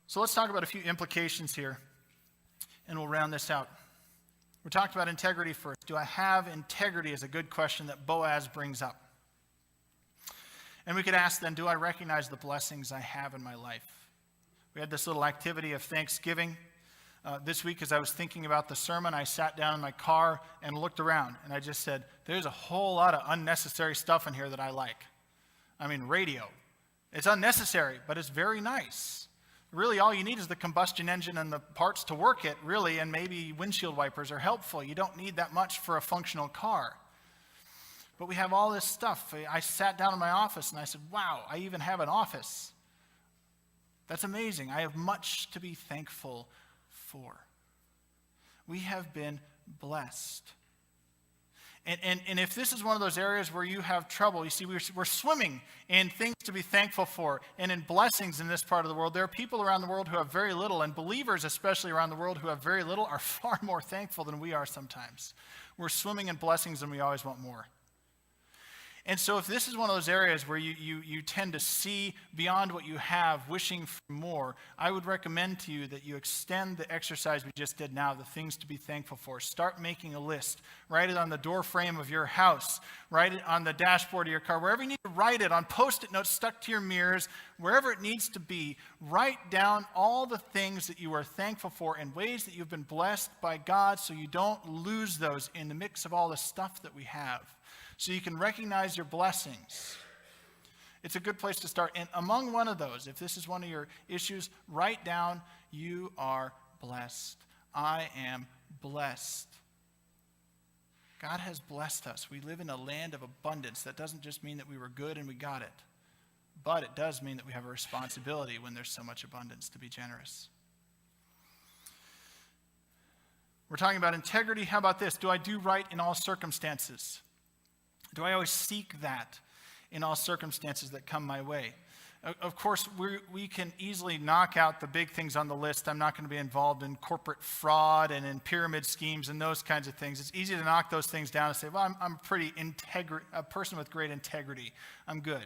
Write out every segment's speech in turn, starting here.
So let's talk about a few implications here, and we'll round this out. We talked about integrity first. Do I have integrity is a good question that Boaz brings up. And we could ask then, do I recognize the blessings I have in my life? We had this little activity of Thanksgiving. This week, as I was thinking about the sermon, I sat down in my car and looked around, and I just said, there's a whole lot of unnecessary stuff in here that I like. I mean, radio. It's unnecessary, but it's very nice. Really, all you need is the combustion engine and the parts to work it, really, and maybe windshield wipers are helpful. You don't need that much for a functional car. But we have all this stuff. I sat down in my office and I said, wow, I even have an office. That's amazing. I have much to be thankful for. We have been blessed. And if this is one of those areas where you have trouble, you see, we're swimming in things to be thankful for and in blessings in this part of the world. There are people around the world who have very little, and believers especially around the world who have very little are far more thankful than we are sometimes. We're swimming in blessings and we always want more. And so if this is one of those areas where you tend to see beyond what you have, wishing for more, I would recommend to you that you extend the exercise we just did now, the things to be thankful for. Start making a list. Write it on the door frame of your house. Write it on the dashboard of your car. Wherever you need to write it, on Post-it notes stuck to your mirrors, wherever it needs to be, write down all the things that you are thankful for in ways that you've been blessed by God so you don't lose those in the mix of all the stuff that we have. So you can recognize your blessings. It's a good place to start. And among one of those, if this is one of your issues, write down, you are blessed. I am blessed. God has blessed us. We live in a land of abundance. That doesn't just mean that we were good and we got it. But it does mean that we have a responsibility when there's so much abundance to be generous. We're talking about integrity. How about this? Do I do right in all circumstances? Do I always seek that in all circumstances that come my way? Of course, we can easily knock out the big things on the list. I'm not going to be involved in corporate fraud and in pyramid schemes and those kinds of things. It's easy to knock those things down and say, well, I'm a person with great integrity. I'm good.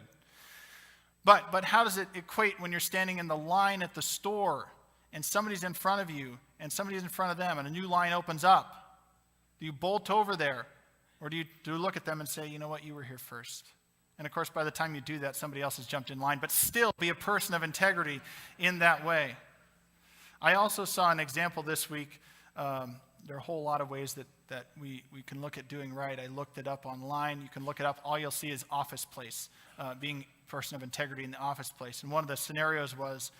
But how does it equate when you're standing in the line at the store and somebody's in front of you and somebody's in front of them and a new line opens up? Do you bolt over there? Or do you look at them and say, you know what, you were here first? And of course, by the time you do that, somebody else has jumped in line, but still be a person of integrity in that way. I also saw an example this week. There are a whole lot of ways that we can look at doing right. I looked it up online. You can look it up. All you'll see is office place, being a person of integrity in the office place. And one of the scenarios was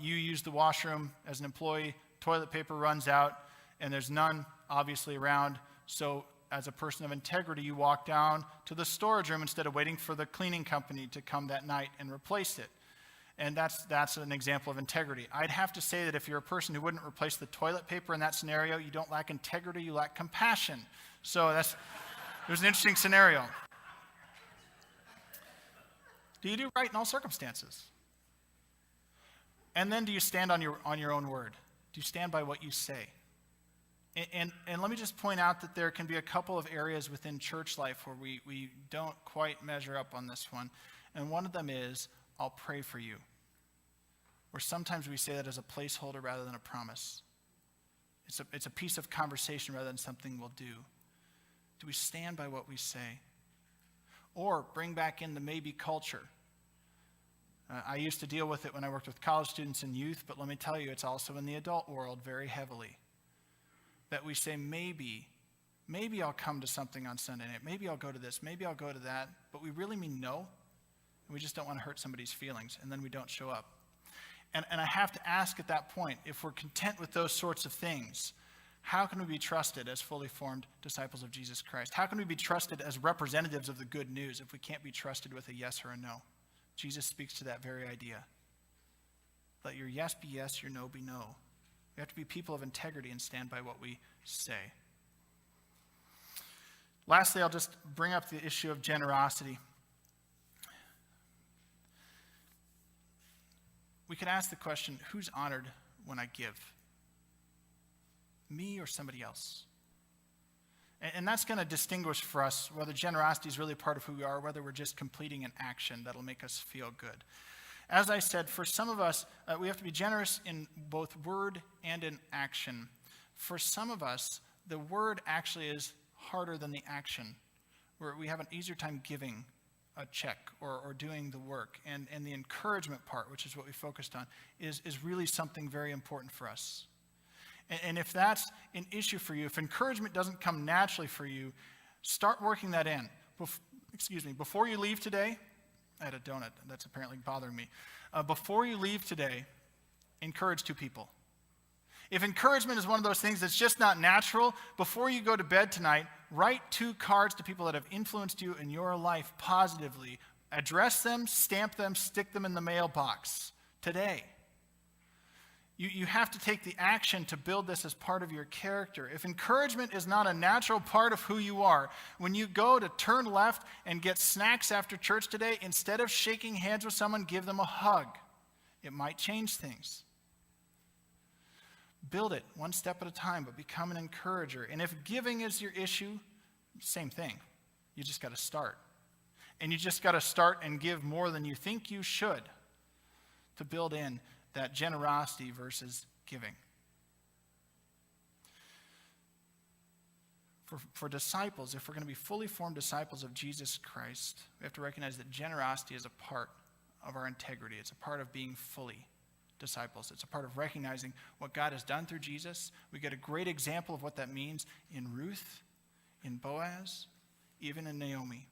you use the washroom as an employee, toilet paper runs out, and there's none obviously around, so as a person of integrity, you walk down to the storage room instead of waiting for the cleaning company to come that night and replace it. And that's an example of integrity. I'd have to say that if you're a person who wouldn't replace the toilet paper in that scenario, you don't lack integrity, you lack compassion. So it was an interesting scenario. Do you do right in all circumstances? And then do you stand on your own word? Do you stand by what you say? And let me just point out that there can be a couple of areas within church life where we don't quite measure up on this one. And one of them is, I'll pray for you. Or sometimes we say that as a placeholder rather than a promise. It's a piece of conversation rather than something we'll do. Do we stand by what we say? Or bring back in the maybe culture. I used to deal with it when I worked with college students and youth, but let me tell you, it's also in the adult world very heavily. That we say, maybe I'll come to something on Sunday night. Maybe I'll go to this. Maybe I'll go to that. But we really mean no. And we just don't want to hurt somebody's feelings. And then we don't show up. And I have to ask at that point, if we're content with those sorts of things, how can we be trusted as fully formed disciples of Jesus Christ? How can we be trusted as representatives of the good news if we can't be trusted with a yes or a no? Jesus speaks to that very idea. Let your yes be yes, your no be no. We have to be people of integrity and stand by what we say. Lastly, I'll just bring up the issue of generosity. We could ask the question, who's honored when I give? Me or somebody else? And that's going to distinguish for us whether generosity is really part of who we are, or whether we're just completing an action that'll make us feel good. As I said, for some of us, we have to be generous in both word and in action. For some of us, the word actually is harder than the action, where we have an easier time giving a check or doing the work. And the encouragement part, which is what we focused on, is really something very important for us. And if that's an issue for you, if encouragement doesn't come naturally for you, start working that in. Before you leave today, I had a donut that's apparently bothering me. Before you leave today, encourage 2 people. If encouragement is one of those things that's just not natural, before you go to bed tonight, write 2 cards to people that have influenced you in your life positively. Address them, stamp them, stick them in the mailbox today. You have to take the action to build this as part of your character. If encouragement is not a natural part of who you are, when you go to turn left and get snacks after church today, instead of shaking hands with someone, give them a hug. It might change things. Build it one step at a time, but become an encourager. And if giving is your issue, same thing. You just got to start. And you just got to start and give more than you think you should to build in that generosity versus giving. For disciples, if we're going to be fully formed disciples of Jesus Christ, we have to recognize that generosity is a part of our integrity. It's a part of being fully disciples. It's a part of recognizing what God has done through Jesus. We get a great example of what that means in Ruth, in Boaz, even in Naomi.